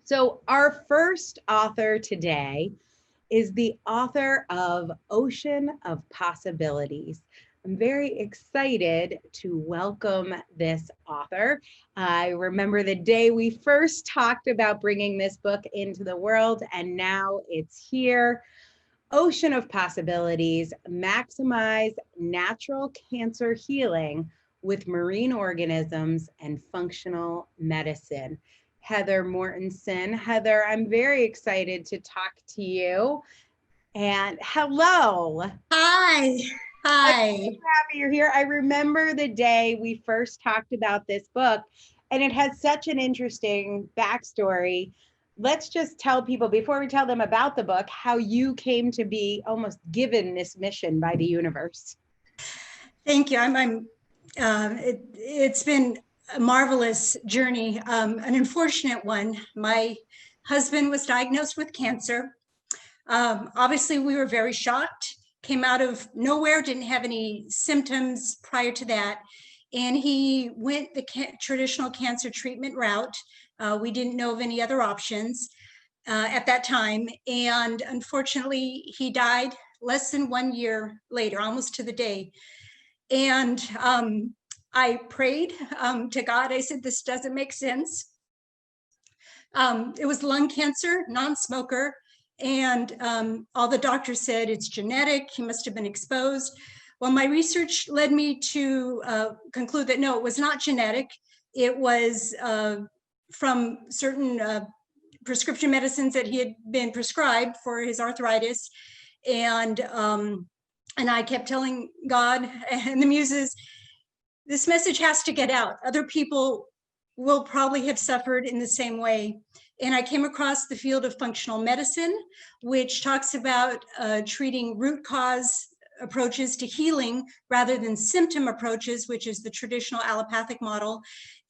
So our first author today is the author of Ocean of Possibilities. I'm very excited to welcome this author. I remember the day we first talked about bringing this book into the world, and now it's here. Ocean of Possibilities: Maximize Natural Cancer Healing with Marine Organisms and Functional Medicine. Heather Moretzsohn. Heather, I'm very excited to talk to you. And hello. Hi. I'm Hi. so happy you're here. I remember the day we first talked about this book, and it has such an interesting backstory. Let's just tell people, before we tell them about the book, how you came to be almost given this mission by the universe. Thank you. It's been a marvelous journey, an unfortunate one. My husband was diagnosed with cancer. Obviously, we were very shocked, came out of nowhere, didn't have any symptoms prior to that. And he went the traditional cancer treatment route. We didn't know of any other options at that time. And unfortunately, he died less than 1 year later, almost to the day. And I prayed to God. I said, this doesn't make sense. It was lung cancer, non-smoker. And all the doctors said it's genetic. He must have been exposed. Well, my research led me to conclude that no, it was not genetic. It was from certain prescription medicines that he had been prescribed for his arthritis. And I kept telling God and the muses, this message has to get out. Other people will probably have suffered in the same way. And I came across the field of functional medicine, which talks about treating root cause approaches to healing rather than symptom approaches, which is the traditional allopathic model.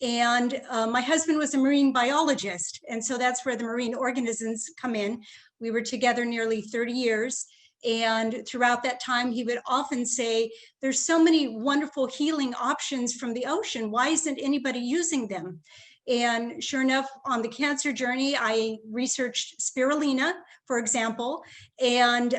And my husband was a marine biologist. And so that's where the marine organisms come in. We were together nearly 30 years. And throughout that time, he would often say, there's so many wonderful healing options from the ocean. Why isn't anybody using them? And sure enough, on the cancer journey, I researched spirulina, for example, and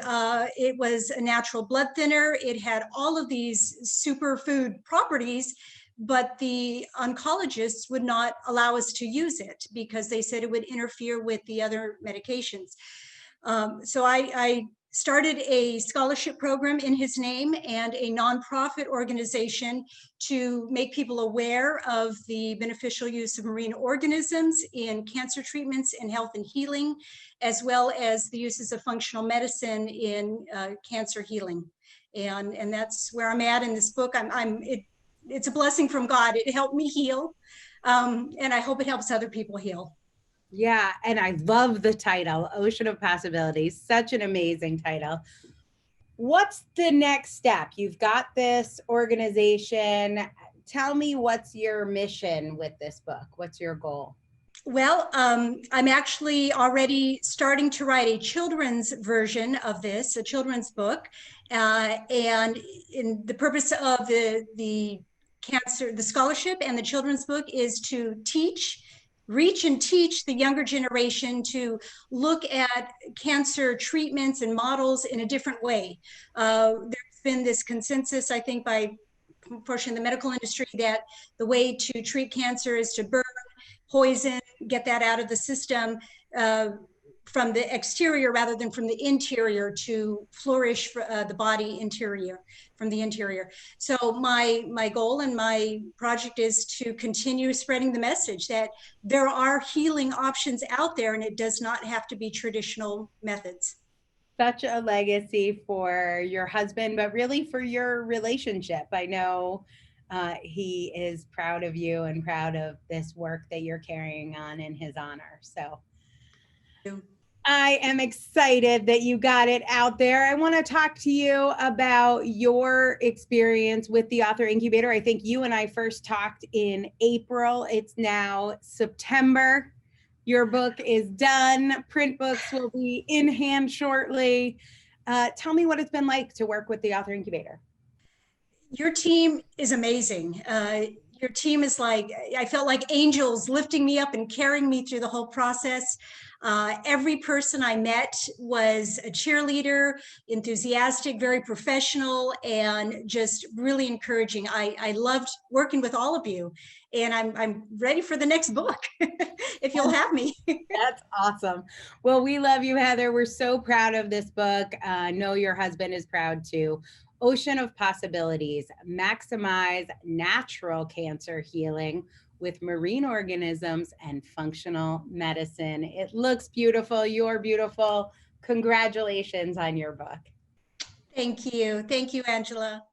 it was a natural blood thinner. It had all of these superfood properties, but the oncologists would not allow us to use it because they said it would interfere with the other medications. So I started a scholarship program in his name and a nonprofit organization to make people aware of the beneficial use of marine organisms in cancer treatments and health and healing, as well as the uses of functional medicine in cancer healing. And that's where I'm at in this book. It's a blessing from God. It helped me heal, and I hope it helps other people heal. Yeah, and I love the title, Ocean of Possibilities. Such an amazing title. What's the next step? You've got this organization. Tell me, what's your mission with this book? What's your goal? Well, I'm actually already starting to write a children's version of this, a children's book. And in the purpose of the scholarship and the children's book is to reach and teach the younger generation to look at cancer treatments and models in a different way. There's been this consensus, I think, by a portion of the medical industry that the way to treat cancer is to burn, poison, get that out of the system from the exterior rather than from the interior to flourish the body interior, from the interior. So my goal and my project is to continue spreading the message that there are healing options out there and it does not have to be traditional methods. Such a legacy for your husband, but really for your relationship. I know he is proud of you and proud of this work that you're carrying on in his honor. So I am excited that you got it out there. I want to talk to you about your experience with the Author Incubator. I think you and I first talked in April. It's now September. Your book is done. Print books will be in hand shortly. Tell me what it's been like to work with the Author Incubator. Your team is amazing. Your team is like, I felt like angels lifting me up and carrying me through the whole process. Every person I met was a cheerleader, enthusiastic, very professional, and just really encouraging. I loved working with all of you, and I'm ready for the next book if you'll have me. That's awesome. Well, we love you, Heather. We're so proud of this book. I know your husband is proud too. Ocean of Possibilities, Maximize Natural Cancer Healing with Marine Organisms and Functional Medicine. It looks beautiful. You're beautiful. Congratulations on your book. Thank you. Thank you, Angela.